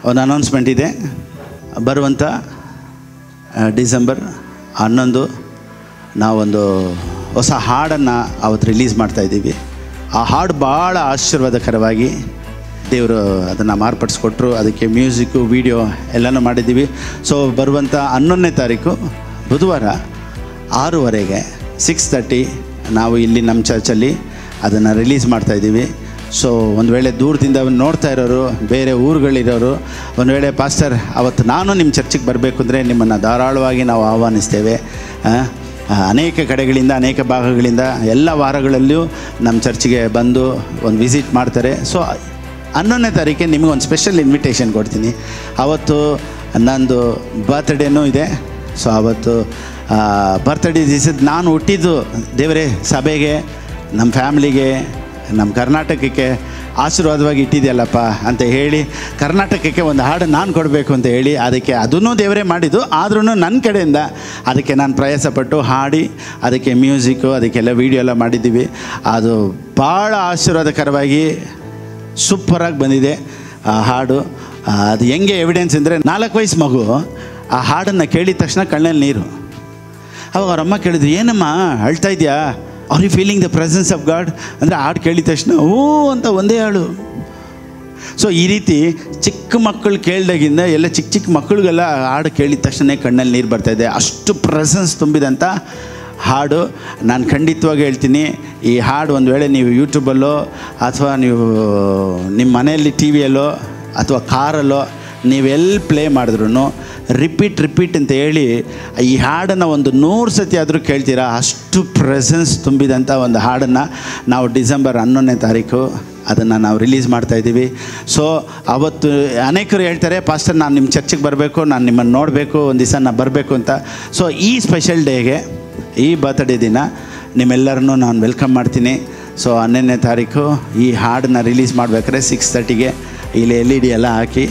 ಒಂದು ಅನೌನ್ಸ್ಮೆಂಟ್ ಇದೆ. ಬರುವಂಥ ಡಿಸೆಂಬರ್ 11 ನಾವೊಂದು ಹೊಸ ಹಾಡನ್ನು ಅವತ್ತು ರಿಲೀಸ್ ಮಾಡ್ತಾಯಿದ್ದೀವಿ. ಆ ಹಾಡು ಭಾಳ ಆಶೀರ್ವಾದಕರವಾಗಿ ದೇವರು ಅದನ್ನು ಮಾರ್ಪಡಿಸ್ಕೊಟ್ರು. ಅದಕ್ಕೆ ಮ್ಯೂಸಿಕ್ಕು, ವೀಡಿಯೋ ಎಲ್ಲನೂ ಮಾಡಿದ್ದೀವಿ. ಸೊ ಬರುವಂಥ 11ನೇ ತಾರೀಕು ಬುಧವಾರ 6:30 6:30 ನಾವು ಇಲ್ಲಿ ನಮ್ಮ ಚರ್ಚಲ್ಲಿ ಅದನ್ನು ರಿಲೀಸ್ ಮಾಡ್ತಾಯಿದ್ದೀವಿ. ಸೊ ಒಂದು ವೇಳೆ ದೂರದಿಂದ ನೋಡ್ತಾ ಇರೋರು, ಬೇರೆ ಊರುಗಳಿರೋರು, ಒಂದು ವೇಳೆ ಪಾಸ್ಟರ್ ಅವತ್ತು ನಾನು ನಿಮ್ಮ ಚರ್ಚಿಗೆ ಬರಬೇಕು ಅಂದರೆ ನಿಮ್ಮನ್ನು ಧಾರಾಳವಾಗಿ ನಾವು ಆಹ್ವಾನಿಸ್ತೇವೆ. ಅನೇಕ ಕಡೆಗಳಿಂದ, ಅನೇಕ ಭಾಗಗಳಿಂದ ಎಲ್ಲ ವಾರಗಳಲ್ಲಿಯೂ ನಮ್ಮ ಚರ್ಚಿಗೆ ಬಂದು ಒಂದು ವಿಸಿಟ್ ಮಾಡ್ತಾರೆ. ಸೊ 11ನೇ ತಾರೀಕಿಗೆ ನಿಮಗೊಂದು ಸ್ಪೆಷಲ್ ಇನ್ವಿಟೇಷನ್ ಕೊಡ್ತೀನಿ. ಅವತ್ತು ನಂದು ಬರ್ತ್ಡೇನೂ ಇದೆ. ಸೊ ಅವತ್ತು ಬರ್ತ್ಡೇ ದಿವಸದ ನಾನು ಹುಟ್ಟಿದ್ದು ದೇವರೇ ಸಭೆಗೆ, ನಮ್ಮ ಫ್ಯಾಮ್ಲಿಗೆ, ನಮ್ಮ ಕರ್ನಾಟಕಕ್ಕೆ ಆಶೀರ್ವಾದವಾಗಿ ಇಟ್ಟಿದೆಯಲ್ಲಪ್ಪ ಅಂತ ಹೇಳಿ, ಕರ್ನಾಟಕಕ್ಕೆ ಒಂದು ಹಾಡು ನಾನು ಕೊಡಬೇಕು ಅಂತ ಹೇಳಿ, ಅದಕ್ಕೆ ಅದನ್ನೂ ದೇವರೇ ಮಾಡಿದ್ದು. ಆದ್ರೂ ನನ್ನ ಕಡೆಯಿಂದ ಅದಕ್ಕೆ ನಾನು ಪ್ರಯಾಸಪಟ್ಟು ಹಾಡಿ ಅದಕ್ಕೆ ಮ್ಯೂಸಿಕ್ಕು, ಅದಕ್ಕೆಲ್ಲ ವೀಡಿಯೋ ಎಲ್ಲ ಮಾಡಿದ್ದೀವಿ. ಅದು ಭಾಳ ಆಶೀರ್ವಾದಕರವಾಗಿ ಸೂಪರಾಗಿ ಬಂದಿದೆ ಆ ಹಾಡು. ಅದು ಹೆಂಗೆ ಎವಿಡೆನ್ಸ್ ಅಂದರೆ, 4 ವಯಸ್ಸು ಮಗು ಆ ಹಾಡನ್ನು ಕೇಳಿದ ತಕ್ಷಣ ಕಣ್ಣಲ್ಲಿ ನೀರು. ಅವಾಗ ಅವರಮ್ಮ ಕೇಳಿದ್ರು, ಏನಮ್ಮ ಅಳ್ತಾ ಇದೆಯಾ, are you feeling the presence of God ಅಂದರೆ ಹಾಡು ಕೇಳಿದ ತಕ್ಷಣ ಓ ಅಂತ ಒಂದೇ ಹಾಡು. ಸೊ ಈ ರೀತಿ ಚಿಕ್ಕ ಮಕ್ಕಳು ಕೇಳಿದಾಗಿಂದ ಎಲ್ಲ ಚಿಕ್ಕ ಚಿಕ್ಕ ಮಕ್ಕಳಿಗೆಲ್ಲ ಹಾಡು ಕೇಳಿದ ತಕ್ಷಣ ಕಣ್ಣಲ್ಲಿ ನೀರು ಬರ್ತಾಯಿದೆ. ಅಷ್ಟು ಪ್ರೆಸೆನ್ಸ್ ತುಂಬಿದಂಥ ಹಾಡು. ನಾನು ಖಂಡಿತವಾಗಿ ಹೇಳ್ತೀನಿ, ಈ ಹಾಡು ಒಂದು ವೇಳೆ ನೀವು ಯೂಟ್ಯೂಬಲ್ಲೋ ಅಥವಾ ನೀವು ನಿಮ್ಮ ಮನೆಯಲ್ಲಿ ಟಿ ವಿಯಲ್ಲೋ ಅಥವಾ ಕಾರಲ್ಲೋ ನೀವೆಲ್ಲಿ ಪ್ಲೇ ಮಾಡಿದ್ರು ರಿಪೀಟ್ ಅಂತ ಹೇಳಿ ಈ ಹಾಡನ್ನು ಒಂದು 100 ಸತಿ ಆದರೂ ಕೇಳ್ತೀರಾ. ಅಷ್ಟು ಪ್ರೆಸೆನ್ಸ್ ತುಂಬಿದಂಥ ಒಂದು ಹಾಡನ್ನು ನಾವು ಡಿಸೆಂಬರ್ 11ನೇ ತಾರೀಕು ಅದನ್ನು ನಾವು ರಿಲೀಸ್ ಮಾಡ್ತಾಯಿದ್ದೀವಿ. ಸೊ ಅವತ್ತು ಅನೇಕರು ಹೇಳ್ತಾರೆ, ಪಾಸ್ಟರ್ ನಾನು ನಿಮ್ಮ ಚರ್ಚಿಗೆ ಬರಬೇಕು, ನಾನು ನಿಮ್ಮನ್ನು ನೋಡಬೇಕು, ಒಂದು ದಿವಸ ನಾನು ಬರಬೇಕು ಅಂತ. ಸೊ ಈ ಸ್ಪೆಷಲ್ ಡೇಗೆ, ಈ ಬರ್ತ್ಡೇ ದಿನ ನಿಮ್ಮೆಲ್ಲರನ್ನೂ ನಾನು ವೆಲ್ಕಮ್ ಮಾಡ್ತೀನಿ. ಸೊ 11ನೇ ತಾರೀಕು ಈ ಹಾಡನ್ನು ರಿಲೀಸ್ ಮಾಡಬೇಕಾದ್ರೆ 6:30ಗೆ ಇಲ್ಲಿ LED ಎಲ್ಲ ಹಾಕಿ,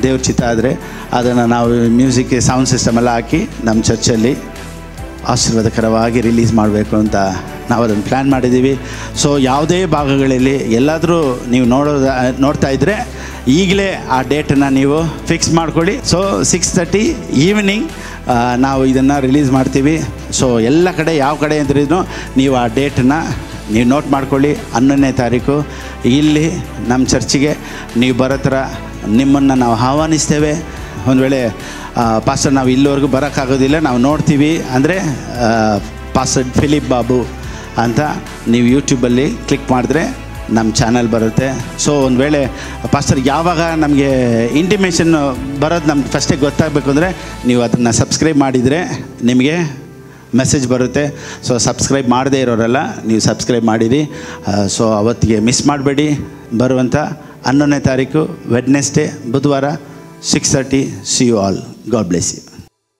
ದೇವ್ರ ಚಿತ್ತ ಆದರೆ ಅದನ್ನು ನಾವು ಮ್ಯೂಸಿಕ್ ಸೌಂಡ್ ಸಿಸ್ಟಮ್ ಎಲ್ಲ ಹಾಕಿ ನಮ್ಮ ಚರ್ಚಲ್ಲಿ ಆಶೀರ್ವಾದಕರವಾಗಿ ರಿಲೀಸ್ ಮಾಡಬೇಕು ಅಂತ ನಾವು ಅದನ್ನು ಪ್ಲ್ಯಾನ್ ಮಾಡಿದ್ದೀವಿ. ಸೊ ಯಾವುದೇ ಭಾಗಗಳಲ್ಲಿ ಎಲ್ಲಾದರೂ ನೀವು ನೋಡ್ತಾ ಇದ್ದರೆ ಈಗಲೇ ಆ ಡೇಟನ್ನು ನೀವು ಫಿಕ್ಸ್ ಮಾಡ್ಕೊಳ್ಳಿ. ಸೊ 6:30 ಈವ್ನಿಂಗ್ ನಾವು ಇದನ್ನು ರಿಲೀಸ್ ಮಾಡ್ತೀವಿ. ಸೊ ಎಲ್ಲ ಕಡೆ ಯಾವ ಕಡೆ ಅಂದ್ರೂ ನೀವು ಆ ಡೇಟನ್ನು ನೀವು ನೋಟ್ ಮಾಡ್ಕೊಳ್ಳಿ. 11ನೇ ತಾರೀಕು ಇಲ್ಲಿ ನಮ್ಮ ಚರ್ಚಿಗೆ ನೀವು ಬರೋ ಥರ ನಿಮ್ಮನ್ನು ನಾವು ಆಹ್ವಾನಿಸ್ತೇವೆ. ಒಂದು ವೇಳೆ ಪಾಸ್ಟರ್ ನಾವು ಇಲ್ಲಿವರೆಗೂ ಬರೋಕ್ಕಾಗೋದಿಲ್ಲ, ನಾವು ನೋಡ್ತೀವಿ ಅಂದರೆ ಪಾಸ್ಟರ್ ಫಿಲಿಪ್ ಬಾಬು ಅಂತ ನೀವು ಯೂಟ್ಯೂಬಲ್ಲಿ ಕ್ಲಿಕ್ ಮಾಡಿದ್ರೆ ನಮ್ಮ ಚಾನಲ್ ಬರುತ್ತೆ. ಸೊ ಒಂದು ವೇಳೆ ಪಾಸ್ಟರ್ ಯಾವಾಗ ನಮಗೆ ಇಂಟಿಮೇಷನ್ ಬರೋದು ನಮ್ಗೆ ಫಸ್ಟೇ ಗೊತ್ತಾಗಬೇಕು ಅಂದರೆ ನೀವು ಅದನ್ನು ಸಬ್ಸ್ಕ್ರೈಬ್ ಮಾಡಿದರೆ ನಿಮಗೆ ಮೆಸೇಜ್ ಬರುತ್ತೆ. ಸೊ ಸಬ್ಸ್ಕ್ರೈಬ್ ಮಾಡದೇ ಇರೋರೆಲ್ಲ ನೀವು ಸಬ್ಸ್ಕ್ರೈಬ್ ಮಾಡಿರಿ. ಸೊ ಅವತ್ತಿಗೆ ಮಿಸ್ ಮಾಡಬೇಡಿ. ಬರುವಂಥ 11ನೇ ತಾರೀಕು ವೆಡ್ನೆಸ್ಡೇ, ಬುಧವಾರ 6:30. See you all. God bless you.